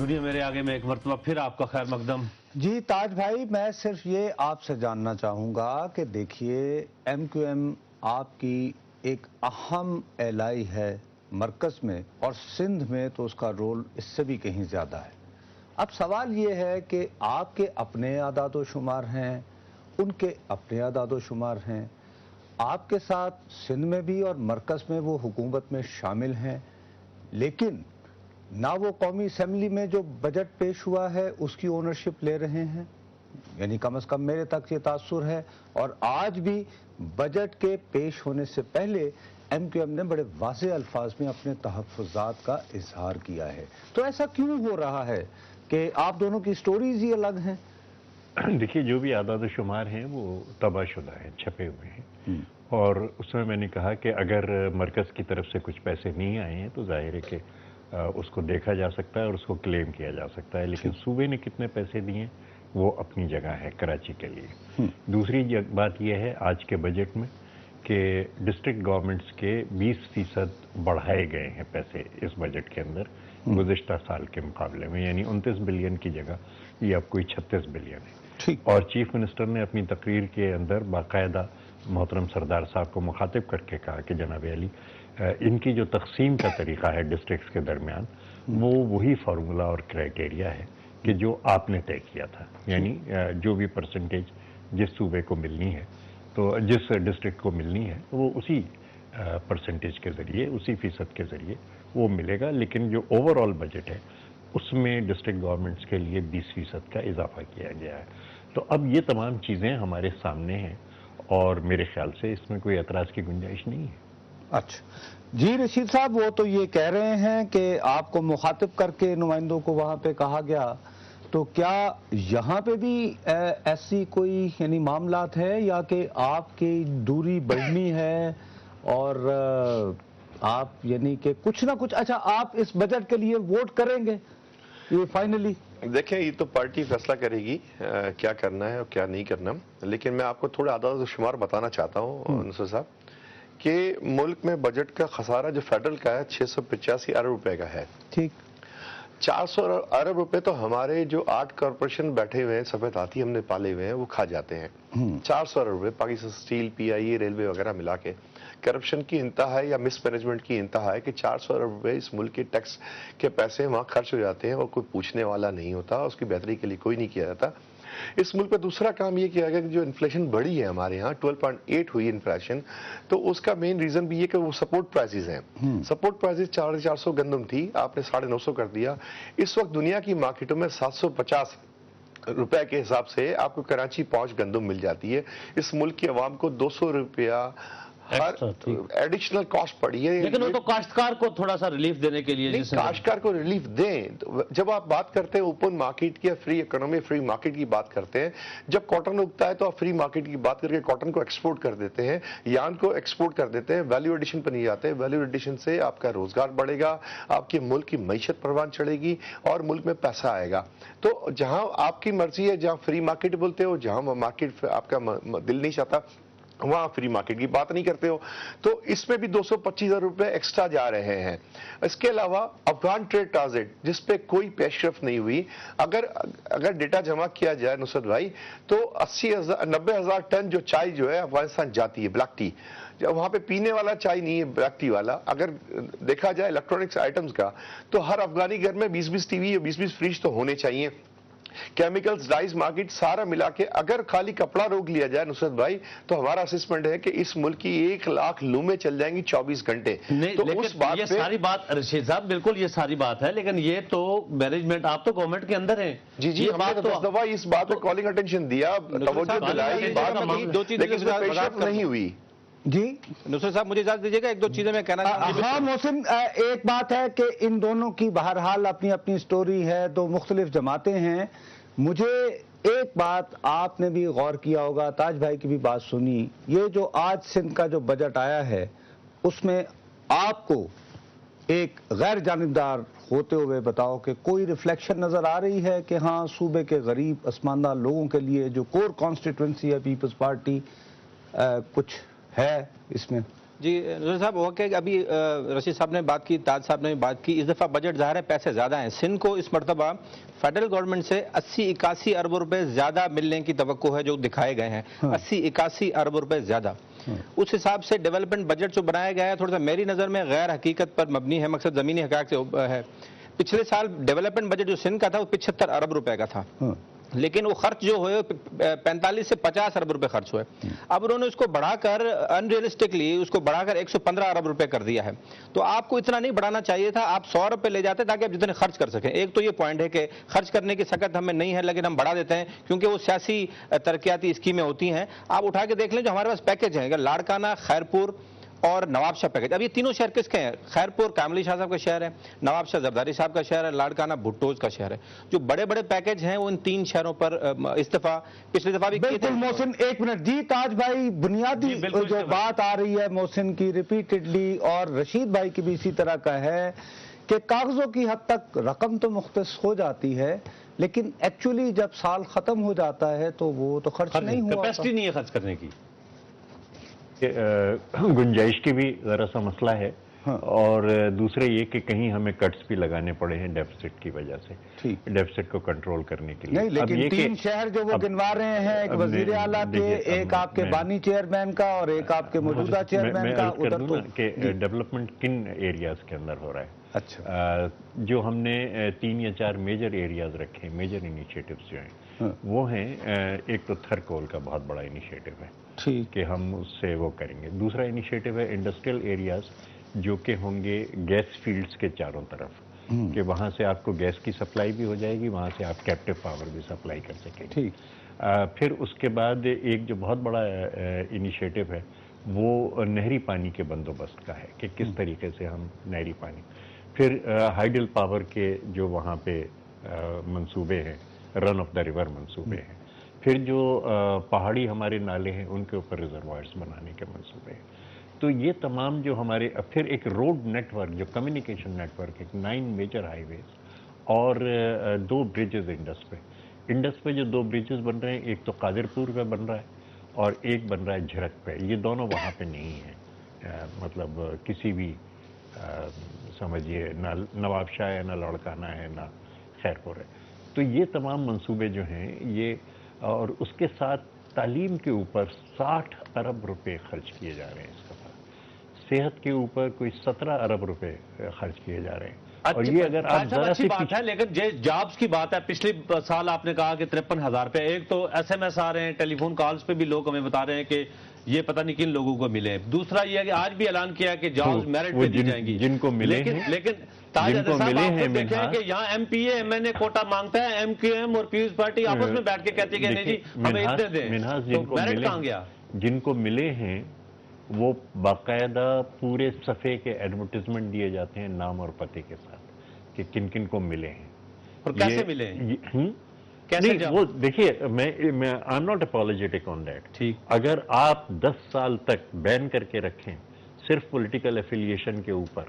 दुनिया मेरे आगे में एक मरतबा फिर आपका खैर मकदम। जी ताज भाई, मैं सिर्फ ये आपसे जानना चाहूँगा कि देखिए MQM आपकी एक अहम एलाई है मरकज़ में, और सिंध में तो उसका रोल इससे भी कहीं ज़्यादा है। अब सवाल ये है कि आपके अपने आदाद शुमार हैं, उनके अपने आदाद शुमार हैं, आपके साथ सिंध में भी और मरकज़ में वो हुकूमत में शामिल हैं, लेकिन ना वो कौमी असम्बली में जो बजट पेश हुआ है उसकी ओनरशिप ले रहे हैं, यानी कम से कम मेरे तक ये तासुर है। और आज भी बजट के पेश होने से पहले MQM ने बड़े वाज़े अल्फाज में अपने तहफ़्फ़ुज़ात का इजहार किया है। तो ऐसा क्यों हो रहा है कि आप दोनों की स्टोरीज ही अलग हैं? देखिए, जो भी आदाद शुमार हैं वो तबाहशुदा हैं, छपे हुए हैं, और उसमें मैंने कहा कि अगर मरकज़ की तरफ से कुछ पैसे नहीं आए हैं तो जाहिर है कि उसको देखा जा सकता है और उसको क्लेम किया जा सकता है, लेकिन सूबे ने कितने पैसे दिए वो अपनी जगह है कराची के लिए। दूसरी बात यह है आज के बजट में कि डिस्ट्रिक्ट गवर्नमेंट्स के 20% बढ़ाए गए हैं पैसे इस बजट के अंदर गुज़िश्ता साल के मुकाबले में, यानी 29 बिलियन की जगह ये अब कोई 36 बिलियन है। और चीफ मिनिस्टर ने अपनी तकरीर के अंदर बाकायदा मोहतरम सरदार साहब को मुखातिब करके कहा कि जनाब अली, इनकी जो तकसीम का तरीका है डिस्ट्रिक्ट्स के दरमियान वो वही फार्मूला और क्राइटेरिया है कि जो आपने तय किया था, यानी जो भी परसेंटेज जिस सूबे को मिलनी है, तो जिस डिस्ट्रिक्ट को मिलनी है वो उसी परसेंटेज के ज़रिए, उसी फीसद के ज़रिए वो मिलेगा। लेकिन जो ओवरऑल बजट है उसमें डिस्ट्रिक्ट गवर्नमेंट्स के लिए 20% का इजाफा किया गया है। तो अब ये तमाम चीज़ें हमारे सामने हैं और मेरे ख्याल से इसमें कोई एतराज़ की गुंजाइश नहीं है। अच्छा जी रशीद साहब, वो तो ये कह रहे हैं कि आपको मुखातिब करके नुमाइंदों को वहाँ पे कहा गया, तो क्या यहाँ पे भी ऐसी कोई यानी मामलात है, या कि आपकी दूरी बढ़नी है और आप यानी कि कुछ ना कुछ, अच्छा आप इस बजट के लिए वोट करेंगे ये फाइनली? देखें, ये तो पार्टी फैसला करेगी क्या करना है और क्या नहीं करना, लेकिन मैं आपको थोड़ा आदाद शुमार बताना चाहता हूँ नुसरत साहब कि मुल्क में बजट का खसारा जो फेडरल का है 685 अरब रुपए का है। ठीक, 400 अरब रुपए तो हमारे जो 8 कॉरपोरेशन बैठे हुए हैं, सफेद हाथी हमने पाले हुए हैं, वो खा जाते हैं। 400 अरब रुपए पाकिस्तान स्टील, PIE, रेलवे वगैरह मिला के करप्शन की इंतहा है या मिसमैनेजमेंट की इंतहा है कि 400 अरब रुपए इस मुल्क के टैक्स के पैसे वहाँ खर्च हो जाते हैं और कोई पूछने वाला नहीं होता, उसकी बेहतरी के लिए कोई नहीं किया जाता। इस मुल्क पे दूसरा काम ये किया गया कि जो इन्फ्लेशन बढ़ी है हमारे यहाँ 12.8 हुई इन्फ्लेशन, तो उसका मेन रीजन भी ये कि वो सपोर्ट प्राइसेस हैं। सपोर्ट प्राइसेस 450 गंदम थी, आपने 950 कर दिया। इस वक्त दुनिया की मार्केटों में 750 रुपए के हिसाब से आपको कराची पहुंच गंदम मिल जाती है। इस मुल्क की आवाम को 200 रुपया हर एडिशनल कॉस्ट पड़ी है, लेकिन वो तो काश्तकार को थोड़ा सा रिलीफ देने के लिए, काश्तकार को रिलीफ दें। तो जब आप बात करते हैं ओपन मार्केट की, फ्री इकोनॉमी, फ्री मार्केट की बात करते हैं, जब कॉटन उगता है तो आप फ्री मार्केट की बात करके कॉटन को एक्सपोर्ट कर देते हैं, यार्न को एक्सपोर्ट कर देते हैं, वैल्यू एडिशन पर नहीं जाते। वैल्यू एडिशन से आपका रोजगार बढ़ेगा, आपके मुल्क की मईशत परवान चढ़ेगी और मुल्क में पैसा आएगा। तो जहां आपकी मर्जी है, जहां फ्री मार्केट बोलते हो, जहां मार्केट आपका दिल नहीं चाहता वहां फ्री मार्केट की बात नहीं करते हो। तो इसमें भी 225 रुपए एक्स्ट्रा जा रहे हैं। इसके अलावा अफगान ट्रेड ट्रांजिट जिस पे कोई पेशरफ नहीं हुई, अगर डेटा जमा किया जाए नुसरत भाई, तो 90,000 टन जो चाय जो है अफगानिस्तान जाती है, ब्लैक टी, वहां पे पीने वाला चाय नहीं है, ब्लैक टी वाला। अगर देखा जाए इलेक्ट्रॉनिक्स आइटम्स का, तो हर अफगानी घर में 20-20 टीवी, 20-20 फ्रिज तो होने चाहिए। केमिकल्स, डाइज मार्केट सारा मिला के अगर खाली कपड़ा रोक लिया जाए नुसरत भाई, तो हमारा असेसमेंट है कि इस मुल्क की 1 लाख लूमें चल जाएंगी 24 घंटे। तो उस बात ये सारी बात रशीद साहब बिल्कुल ये सारी बात है, लेकिन ये तो मैनेजमेंट, आप तो गवर्नमेंट के अंदर हैं। जी जी, हमने तो 10 दफा इस बात पे कॉलिंग अटेंशन दिया, तवज्जो दिलाई, लेकिन नहीं हुई। जी नुसरत साहब, मुझे इजाजत दीजिएगा, एक दो चीजें मैं कहना चाहूँगा। हाँ मोहसिन, एक बात है कि इन दोनों की बहरहाल अपनी अपनी स्टोरी है, दो मुख्तलिफ जमातें हैं। मुझे एक बात आपने भी गौर किया होगा, ताज भाई की भी बात सुनी, ये जो आज सिंध का जो बजट आया है उसमें आपको एक गैर जानिबदार होते हुए बताओ कि कोई रिफ्लेक्शन नजर आ रही है कि हाँ सूबे के गरीब असमानदा लोगों के लिए जो कोर कॉन्स्टिट्यूंसी है पीपल्स पार्टी, कुछ है इसमें? جی نظر صاحب وہ کہ ابھی رشید صاحب نے بات کی، تاج صاحب نے بات کی، اس دفعہ بجٹ ظاہر ہے پیسے زیادہ ہیں، سندھ کو اس مرتبہ فیڈرل گورنمنٹ سے 80-81 ارب روپے زیادہ ملنے کی توقع ہے جو دکھائے گئے ہیں، 80-81 ارب روپے زیادہ۔ اس حساب سے ڈیولپمنٹ بجٹ جو بنایا گیا ہے تھوڑا سا میری نظر میں غیر حقیقت پر مبنی ہے، مقصد زمینی حقائق سے ہے۔ پچھلے سال ڈیولپمنٹ بجٹ جو سندھ کا تھا وہ 75 ارب روپے کا تھا، لیکن وہ خرچ جو ہوئے 45 سے 50 ارب روپے خرچ ہوئے۔ اب انہوں نے اس کو بڑھا کر انریلسٹکلی اس کو بڑھا کر 115 ارب روپے کر دیا ہے۔ تو آپ کو اتنا نہیں بڑھانا چاہیے تھا، آپ 100 روپے لے جاتے تاکہ آپ جتنے خرچ کر سکیں۔ ایک تو یہ پوائنٹ ہے کہ خرچ کرنے کی سکت ہمیں نہیں ہے لیکن ہم بڑھا دیتے ہیں کیونکہ وہ سیاسی ترقیاتی اسکیمیں ہوتی ہیں۔ آپ اٹھا کے دیکھ لیں جو ہمارے پاس پیکج ہیں، لاڑکانہ، خیرپور اور نواب شاہ پیکج۔ اب یہ تینوں شہر کس کے ہیں؟ خیرپور کاملی شاہ صاحب کا شہر ہے، نواب شاہ زرداری صاحب کا شہر ہے، لاڑکانہ بھٹوز کا شہر ہے۔ جو بڑے بڑے پیکج ہیں وہ ان تین شہروں پر اس دفعہ پچھلی دفعہ بھی کیے تھے۔ بالکل محسن، ایک منٹ جی، تاج بھائی بنیادی جو بات آ رہی ہے محسن کی ریپیٹڈلی اور رشید بھائی کی بھی اسی طرح کا ہے کہ کاغذوں کی حد تک رقم تو مختص ہو جاتی ہے لیکن ایکچولی جب سال ختم ہو جاتا ہے تو وہ تو خرچ نہیں ہوا، کیپیسٹی نہیں ہے خرچ کرنے کی، گنجائش کی بھی ذرا سا مسئلہ ہے، اور دوسرے یہ کہ کہیں ہمیں کٹس بھی لگانے پڑے ہیں ڈیفیسٹ کی وجہ سے، ڈیفیسٹ کو کنٹرول کرنے کے لیے۔ نہیں لیکن تین شہر جو وہ گنوا رہے ہیں، ایک وزیر اعلیٰ کے، ایک آپ کے بانی چیئرمین کا اور ایک آپ کے موجودہ چیئرمین کا، ادھر تو کہ ڈیولپمنٹ کن ایریاز کے اندر ہو رہا ہے۔ اچھا، جو ہم نے 3 یا 4 میجر ایریاز رکھے، میجر انیشیٹوز جو ہیں وہ ہیں، ایک تو تھرکول کا بہت بڑا انیشیٹو ہے کہ ہم اس سے وہ کریں گے۔ دوسرا انیشیٹو ہے انڈسٹریل ایریاز جو کہ ہوں گے گیس فیلڈز کے چاروں طرف، کہ وہاں سے آپ کو گیس کی سپلائی بھی ہو جائے گی، وہاں سے آپ کیپٹیو پاور بھی سپلائی کر سکیں گے۔ پھر اس کے بعد ایک جو بہت بڑا انیشیٹو ہے وہ نہری پانی کے بندوبست کا ہے کہ کس طریقے سے ہم نہری پانی، پھر ہائیڈل پاور کے جو وہاں پہ منصوبے ہیں، رن آف دا ریور منصوبے ہیں، پھر جو پہاڑی ہمارے نالے ہیں ان کے اوپر ریزروائرز بنانے کے منصوبے ہیں۔ تو یہ تمام جو ہمارے، پھر ایک روڈ نیٹ ورک جو کمیونیکیشن نیٹ ورک ہے، 9 میجر ہائی ویز اور 2 بریجز انڈس پہ جو 2 بریجز بن رہے ہیں، ایک تو قادر پور پہ بن رہا ہے اور ایک بن رہا ہے جھرک پہ۔ یہ دونوں وہاں پہ نہیں ہیں، مطلب کسی بھی سمجھیے نہ نواب شاہ ہے، نہ لاڑکانہ ہے، نہ خیرپور ہے۔ تو یہ تمام منصوبے جو ہیں یہ، اور اس کے ساتھ تعلیم کے اوپر 60 ارب روپے خرچ کیے جا رہے ہیں اس دفعہ، صحت کے اوپر کوئی 17 ارب روپے خرچ کیے جا رہے ہیں۔ اور یہ اگر آپ ذرا اچھی بات ہے، لیکن جابز کی بات ہے، پچھلے سال آپ نے کہا کہ 53,000 روپے، ایک تو ایس ایم ایس آ رہے ہیں، ٹیلی فون کالز پہ بھی لوگ ہمیں بتا رہے ہیں کہ یہ پتہ نہیں کن لوگوں کو ملے۔ دوسرا یہ ہے کہ آج بھی اعلان کیا ہے کہ جابز میرٹ پہ دی جائیں گی، جن کو ملے ہیں، لیکن تاج صاحب آپ خود دیکھیں کہ یہاں M P A M N A quota مانگتا ہے، ایم کیو ایم اور پیپلز پارٹی آپس میں بیٹھ کے کہتی ہے کہ نہیں جی ہمیں اتنے دیں، تو میرٹ کہاں گیا؟ جن کو ملے ہیں وہ باقاعدہ پورے صفحے کے ایڈورٹیزمنٹ دیے جاتے ہیں نام اور پتے کے ساتھ کہ کن کن کو ملے ہیں اور کیسے ملے ہیں، نہیں وہ دیکھیے، میں I am not apologetic on that. اگر آپ 10 سال تک بین کر کے رکھیں صرف پولیٹیکل ایفیلیشن کے اوپر،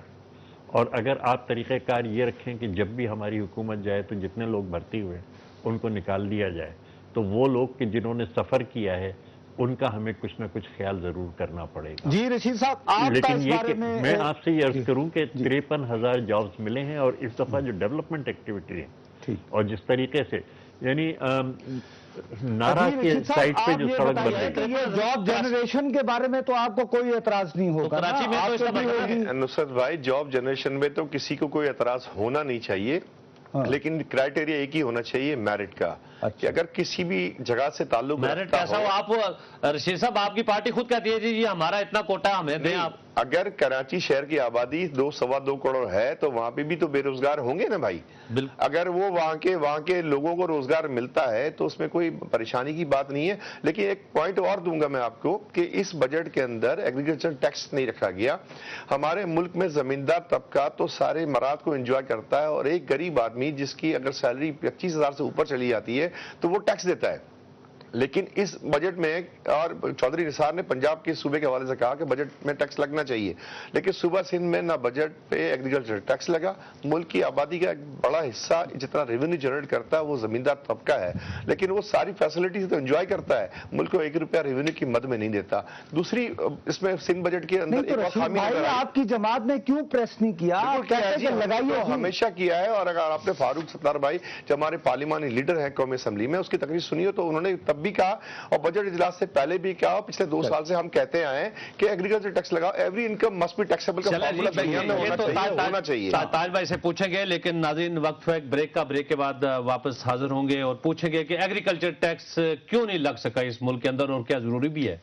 اور اگر آپ طریقہ کار یہ رکھیں کہ جب بھی ہماری حکومت جائے تو جتنے لوگ بھرتی ہوئے ان کو نکال دیا جائے، تو وہ لوگ کہ جنہوں نے سفر کیا ہے ان کا ہمیں کچھ نہ کچھ خیال ضرور کرنا پڑے گا۔ جی رشید صاحب، آپ لیکن یہ کہ میں آپ سے یہ عرض کروں کہ 53,000 جابز ملے ہیں، اور اس دفعہ جو ڈیولپمنٹ ایکٹیویٹی ہے اور جس طریقے سے، یعنی نارا کے سائٹ پہ جو سڑک بن رہی ہے، یہ جاب جنریشن کے بارے میں تو آپ کو کوئی اعتراض نہیں ہوگا؟ کراچی میں تو اس کا مطلب ہے نصرت بھائی، جاب جنریشن میں تو کسی کو کوئی اعتراض ہونا نہیں چاہیے، لیکن کرائٹیریا ایک ہی ہونا چاہیے میرٹ کا، کہ اگر کسی بھی جگہ سے تعلق میرٹ کیسا ہو؟ آپ رشید صاحب آپ کی پارٹی خود کہتی ہے جی یہ ہمارا اتنا کوٹا ہمیں دیں آپ۔ اگر کراچی شہر کی آبادی 2-2.25 کروڑ ہے تو وہاں پہ بھی تو بے روزگار ہوں گے نا بھائی۔ اگر وہ وہاں کے لوگوں کو روزگار ملتا ہے تو اس میں کوئی پریشانی کی بات نہیں ہے۔ لیکن ایک پوائنٹ اور دوں گا میں آپ کو کہ اس بجٹ کے اندر ایگریکلچر ٹیکس نہیں رکھا گیا۔ ہمارے ملک میں زمیندار طبقہ تو سارے مراد کو انجوائے کرتا ہے، اور ایک غریب آدمی جس کی اگر سیلری 25,000 سے اوپر چلی جاتی ہے تو وہ ٹیکس دیتا ہے۔ लेकिन इस बजट में, और चौधरी निसार ने पंजाब के सूबे के हवाले से कहा कि बजट में टैक्स लगना चाहिए, लेकिन सूबा सिंध में ना बजट पे एग्रीकल्चर टैक्स लगा। मुल्क की आबादी का एक बड़ा हिस्सा जितना रेवेन्यू जनरेट करता है वो जमींदार तबका है, लेकिन वो सारी फैसिलिटीज तो एंजॉय करता है, मुल्क को 1 रुपया रेवेन्यू की मद में नहीं देता। दूसरी इसमें सिंध बजट के अंदर नहीं तो एक और रशीद खामी भाई, नजर आई। आपकी जमात ने क्यों प्रेस नहीं किया? बिल्कुल किया है कहते जी, कि हमने लगाइए तो जी। हमेशा किया है। और अगर आपने फारूक सत्तार भाई जो हमारे पार्लिमानी लीडर हैं कौमी असेंबली में, उसकी तकरीर सुनी हो तो उन्होंने तब भी कहा और बजट इजलास से पहले भी कहा, पिछले 2 साल से हम कहते आए हैं कि एग्रीकल्चर टैक्स लगाओ, every income must be taxable का चले फॉर्मूला जी, दुनिया में ये होना तो चाहिए, होना चाहिए। ताज भाई से पूछेंगे, लेकिन नाज़रीन वक्त है ब्रेक का, ब्रेक के बाद वापस हाजिर होंगे और पूछेंगे कि एग्रीकल्चर टैक्स क्यों नहीं लग सका इस मुल्क के अंदर और क्या जरूरी भी है।